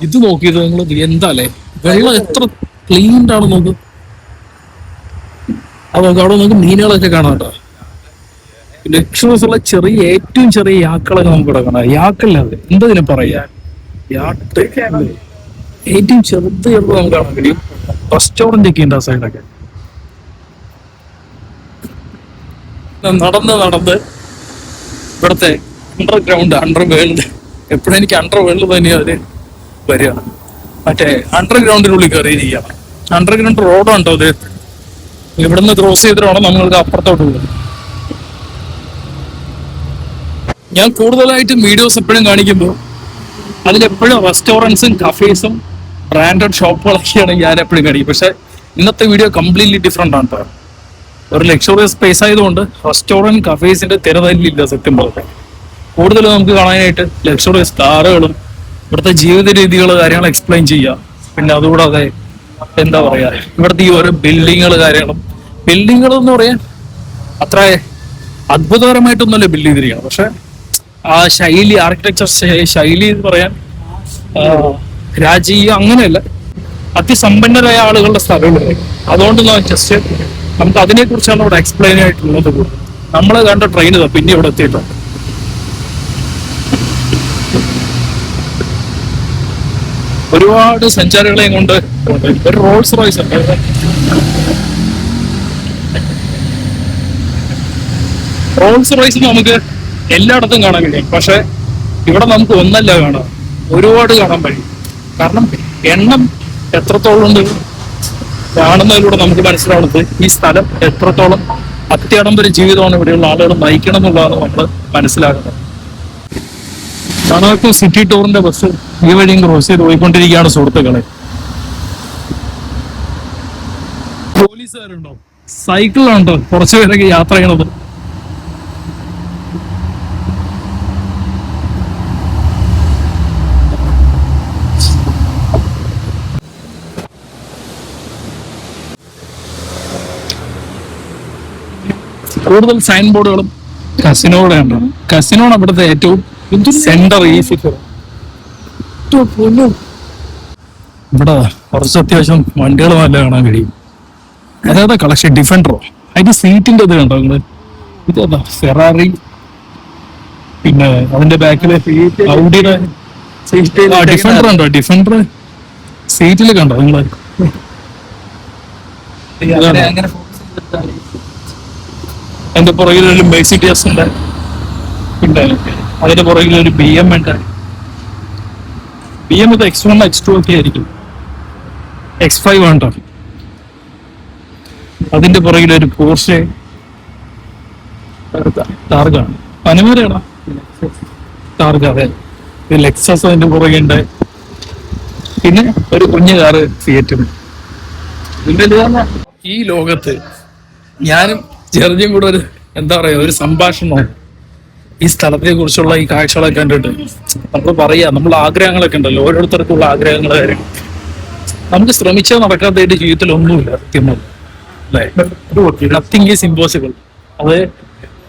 ഇത് നോക്കിയത് നിങ്ങൾ എന്താല്ലേ, വെള്ളം എത്ര ക്ലീൻഡ് ആണ് നോക്ക്. അത് നോക്ക്, അവിടെ നമുക്ക് മീനുകളൊക്കെ കാണാം കേട്ടോ. ലക്ഷണസ് ഉള്ള ചെറിയ ഏറ്റവും ചെറിയ യാക്കളൊക്കെ നമുക്ക് ഇവിടെ കാണാം. യാക്കല്ല, അത് എന്തതിനും പറയാ, യാട്ട് ഏറ്റവും ചെറുത് നമുക്ക് കാണാൻ കഴിയും. റെസ്റ്റോറന്റ് ഒക്കെ ഉണ്ട് ആ സൈഡൊക്കെ. നടന്ന് ഇവിടുത്തെ അണ്ടർഗ്രൗണ്ട്, അണ്ടർവേൾഡ്, എപ്പോഴും എനിക്ക് അണ്ടർവേൾഡ് തന്നെയാണ് അതിന് വരിക. മറ്റേ അണ്ടർഗ്രൗണ്ടിനുള്ളിൽ കയറി ചെയ്യാം. അണ്ടർഗ്രൗണ്ട് റോഡുണ്ടോ അത്, ഇവിടുന്ന് ക്രോസ് ചെയ്തിട്ടാണോ നമ്മൾക്ക് അപ്പുറത്തോട്ട് പോകും. ഞാൻ കൂടുതലായിട്ടും വീഡിയോസ് എപ്പോഴും കാണിക്കുമ്പോൾ അതിലെപ്പോഴും റെസ്റ്റോറൻറ്റ്സും കഫേസും ബ്രാൻഡഡ് ഷോപ്പുകളൊക്കെയാണ് ഞാൻ എപ്പോഴും കാണിക്കും. പക്ഷെ ഇന്നത്തെ വീഡിയോ കംപ്ലീറ്റ്ലി ഡിഫറെന്റ് ആണ് കേട്ടോ. ഒരു ലക്ഷറിയസ് സ്പേസ് ആയതുകൊണ്ട് റെസ്റ്റോറൻറ്റ് കഫേസിന്റെ തിരതല്ലില്ല. സത്യം പറഞ്ഞാൽ കൂടുതലും നമുക്ക് കാണാനായിട്ട് ലക്ഷറിയസ് കാറുകളും ഇവിടുത്തെ ജീവിത രീതികൾ, കാര്യങ്ങൾ എക്സ്പ്ലെയിൻ ചെയ്യുക. പിന്നെ അതുകൂടാതെ എന്താ പറയാ, ഇവിടുത്തെ ഈ ഓരോ ബിൽഡിങ്ങുകൾ എന്ന് പറയാൻ അത്ര അത്ഭുതകരമായിട്ടൊന്നുമല്ല ബിൽഡ് ചെയ്തിരിക്കണം. പക്ഷെ ആ ശൈലി, ആർക്കിടെക്ചർ ശൈലി എന്ന് പറയാൻ രാജീയ അങ്ങനെയല്ല, അതിസമ്പന്നരായ ആളുകളുടെ സ്ഥലമുണ്ട്. അതുകൊണ്ട് ജസ്റ്റ് നമുക്ക് അതിനെ കുറിച്ചാണ് ഇവിടെ എക്സ്പ്ലെയിൻ ആയിട്ടുള്ളത്. നമ്മൾ കണ്ട ട്രെയിൻ ഇതാ പിന്നെ ഇവിടെ എത്തിയിട്ടുണ്ട്. ഒരുപാട് സഞ്ചാരികളെയും കൊണ്ട് ഒരു റോൾസ് റോയ്സ് ഉണ്ട്. റോൾസ് റോയ്സ് നമുക്ക് എല്ലായിടത്തും കാണാൻ കഴിയും. പക്ഷെ ഇവിടെ നമുക്ക് ഒന്നല്ല കാണാം, ഒരുപാട് കാണാൻ കഴിയും. കാരണം എണ്ണം എത്രത്തോളം ഉണ്ട് കാണുന്നതിലൂടെ നമുക്ക് മനസ്സിലാവുന്നത് ഈ സ്ഥലം എത്രത്തോളം അത്യാഡംബര ജീവിതമാണ് ഇവിടെയുള്ള ആളുകൾ നയിക്കണം എന്നുള്ളതാണ് നമ്മൾ മനസ്സിലാക്കുന്നത്. മൊണാക്കോ സിറ്റി ടൂറിന്റെ ബസ് ഈ വഴിയും ക്രോസ് ചെയ്ത് പോയിക്കൊണ്ടിരിക്കുകയാണ് സുഹൃത്തുക്കളെ. പോലീസുകാരുണ്ടോ, സൈക്കിളുണ്ടോ കുറച്ചു പേരൊക്കെ യാത്ര ചെയ്യണത്. കൂടുതൽ സൈൻ ബോർഡുകളും കസിനോയുടെ ഉണ്ട്. കസിനോണ് ഇവിടുത്തെ ഏറ്റവും സെന്റർ. ഈ ഇവിടെ കുറച്ച് അത്യാവശ്യം വണ്ടികൾ നല്ല കാണാൻ കഴിയും. അതായത് കളക്ഷൻ ഡിഫൻഡറോ, അതിന്റെ സീറ്റിന്റെ ഇത് കണ്ടോ നിങ്ങള്, ഇതാ ഫെറാറി. പിന്നെ അതിന്റെ ബാക്കില് ഔഡിയുടെ ഡിഫൻഡർ ഉണ്ടോ, ഡിഫൻഡർ സീറ്റിൽ കണ്ടോ നിങ്ങള്. അതിന്റെ പുറകിൽ ഒരു മെഴ്സിഡിസ് ഉണ്ട്. പിന്നെ അതിന്റെ പുറകിൽ ഒരു BM ഉണ്ട്. BM ഇത് X1 X2 ഒക്കെ ആയിരിക്കും. X5 ഉണ്ടോ. അതിന്റെ പുറകിൽ ഒരു പോർഷെ ടാർഗാണ്. പനമരയാണോ ടാർഗ? അതെ. ലെക്സസ് അതിന്റെ പുറകുണ്ട്. പിന്നെ ഒരു കുഞ്ഞു കാറ് ഫിയറ്റും. ഈ ലോകത്ത് ഞാനും ജെർജിയും കൂടെ ഒരു എന്താ പറയാ, ഒരു സംഭാഷണം ഈ സ്ഥലത്തെ കുറിച്ചുള്ള ഈ കാഴ്ചകളൊക്കെ കണ്ടിട്ട് നമ്മൾ പറയാ, നമ്മൾ ആഗ്രഹങ്ങളൊക്കെ ഉണ്ടല്ലോ, ഓരോരുത്തർക്കുള്ള ആഗ്രഹങ്ങൾ കാര്യം നമുക്ക് ശ്രമിച്ചാൽ നടക്കാത്തതായിട്ട് ജീവിതത്തിൽ ഒന്നുമില്ല. സത്യം അല്ലേ, നത്തിങ് ഈസ് ഇമ്പോസിബിൾ. അത്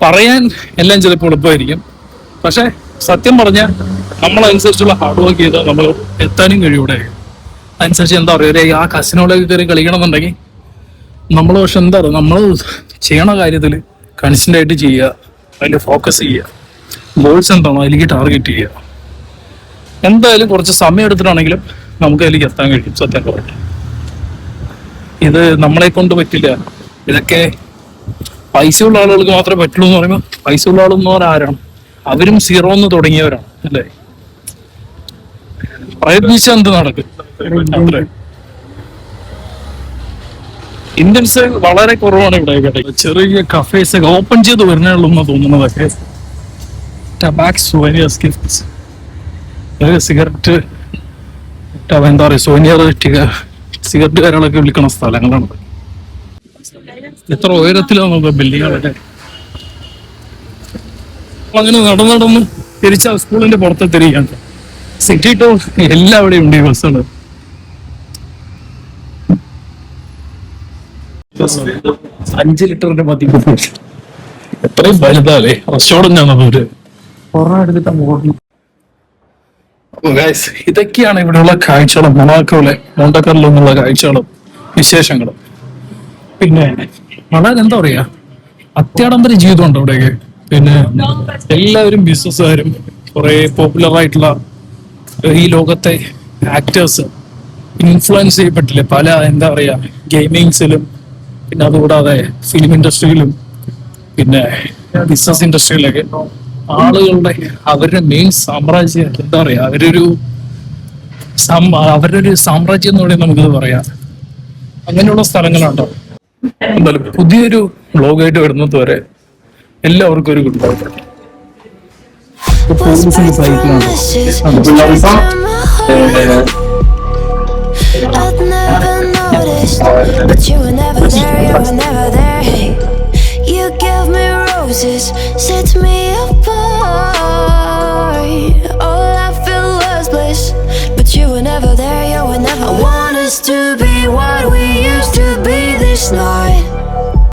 പറയാൻ എല്ലാം ചിലപ്പോൾ എളുപ്പമായിരിക്കും, പക്ഷെ സത്യം പറഞ്ഞാൽ നമ്മളനുസരിച്ചുള്ള ഹാർഡ് വർക്ക് ചെയ്താൽ നമ്മൾ എത്താനും കഴിയൂടെ. അനുസരിച്ച് എന്താ പറയുക, ആ കസിനോടൊക്കെ കയറി കളിക്കണമെന്നുണ്ടെങ്കിൽ നമ്മൾ പക്ഷെ എന്താ പറയുക, നമ്മൾ ചെയ്യണ കാര്യത്തിൽ കൺസിസ്റ്റന്റ് ആയിട്ട് ചെയ്യുക, അതിൽ ഫോക്കസ് ചെയ്യുക, ഗോൾസ് എന്താണോ അതിലേക്ക് ടാർഗറ്റ് ചെയ്യുക. എന്തായാലും കുറച്ച് സമയം എടുത്തിട്ടാണെങ്കിലും നമുക്ക് അതിലേക്ക് എത്താൻ കഴിയും. സത്യം പറയട്ടെ, ഇത് നമ്മളെ കൊണ്ട് പറ്റില്ല. ഇതൊക്കെ പൈസയുള്ള ആളുകൾക്ക് മാത്രമേ പറ്റുള്ളൂ എന്ന് പറയുമ്പോൾ, പൈസയുള്ള ആളെന്ന് ആരാണ്? അവരും സീറോ എന്ന് തുടങ്ങിയവരാണ് അല്ലേ. പ്രയത്നിച്ചാൽ എന്ത് നടക്കും? അത്രേ. ഇന്ത്യൻസ് വളരെ കുറവാണ് ഇവിടെ കേട്ടെ. ചെറിയ കഫേസ് ഒക്കെ ഓപ്പൺ ചെയ്ത് വരുന്നുള്ളൂ എന്ന് തോന്നുന്നതൊക്കെ. ടബാക്സ്, സോനിയർസ് ഗിഫ്റ്റ്സ്, സിഗരറ്റ്, എന്താ പറയുക, സോനിയർ സിഗരറ്റ് കാര്യങ്ങളൊക്കെ വിളിക്കണ സ്ഥലങ്ങളാണ്. എത്ര ഉയരത്തിലാണ് നോക്കുക ബിൽഡിങ്ങുകളൊക്കെ. അങ്ങനെ നടന്ന് തിരിച്ച് സ്കൂളിന്റെ പുറത്ത് തിരികെയാണ്. സിറ്റി ടു എല്ലാവിടെയും ഉണ്ട് ഈ ബസ്സുകൾ. 5 ലിറ്ററിന്റെ മതി എത്രയും വലുതാലേ റെസ്റ്റോറന്റ് ഒരു എടുത്തിട്ട് മോഡൽ. അപ്പൊ ഗൈസ്, ഇതൊക്കെയാണ് ഇവിടെയുള്ള കാഴ്ചകളും മൊണാക്കോയിലെ മോണ്ടക്കാർലോ എന്നുള്ള കാഴ്ചകളും വിശേഷങ്ങളും. പിന്നെ വളരെ എന്താ പറയാ, അത്യാഡംബര ജീവിതമുണ്ട് ഇവിടെയൊക്കെ. പിന്നെ എല്ലാവരും ബിസിനസ്സുകാരും കുറെ പോപ്പുലർ ആയിട്ടുള്ള ഈ ലോകത്തെ ആക്ടേഴ്സ് ഇൻഫ്ലുവൻസ് ചെയ്യപ്പെട്ടില്ലേ പല എന്താ പറയാ ഗെയിമിങ്സിലും, പിന്നെ അതുകൂടാതെ ഫിലിം ഇൻഡസ്ട്രിയിലും, പിന്നെ ബിസിനസ് ഇൻഡസ്ട്രിയിലൊക്കെ ആളുകളുടെ അവരുടെ മെയിൻ സാമ്രാജ്യം എന്താ പറയാ, അവരുടെ ഒരു സാമ്രാജ്യം എന്ന് പറയുന്നത് നമുക്കിത് പറയാം. അങ്ങനെയുള്ള സ്ഥലങ്ങളുണ്ടോ. എന്തായാലും പുതിയൊരു വ്ലോഗായിട്ട് വരുന്നത് വരെ എല്ലാവർക്കും ഒരു ഗുഡ് ബൈ. പോലീസിന്റെ സൈറ്റിലാണ്. I'd never noticed, but you were never there, you were never there. Hey, you gave me roses, set me apart. All I felt was bliss, but you were never there, you were never. I want us to be what we used to be this night.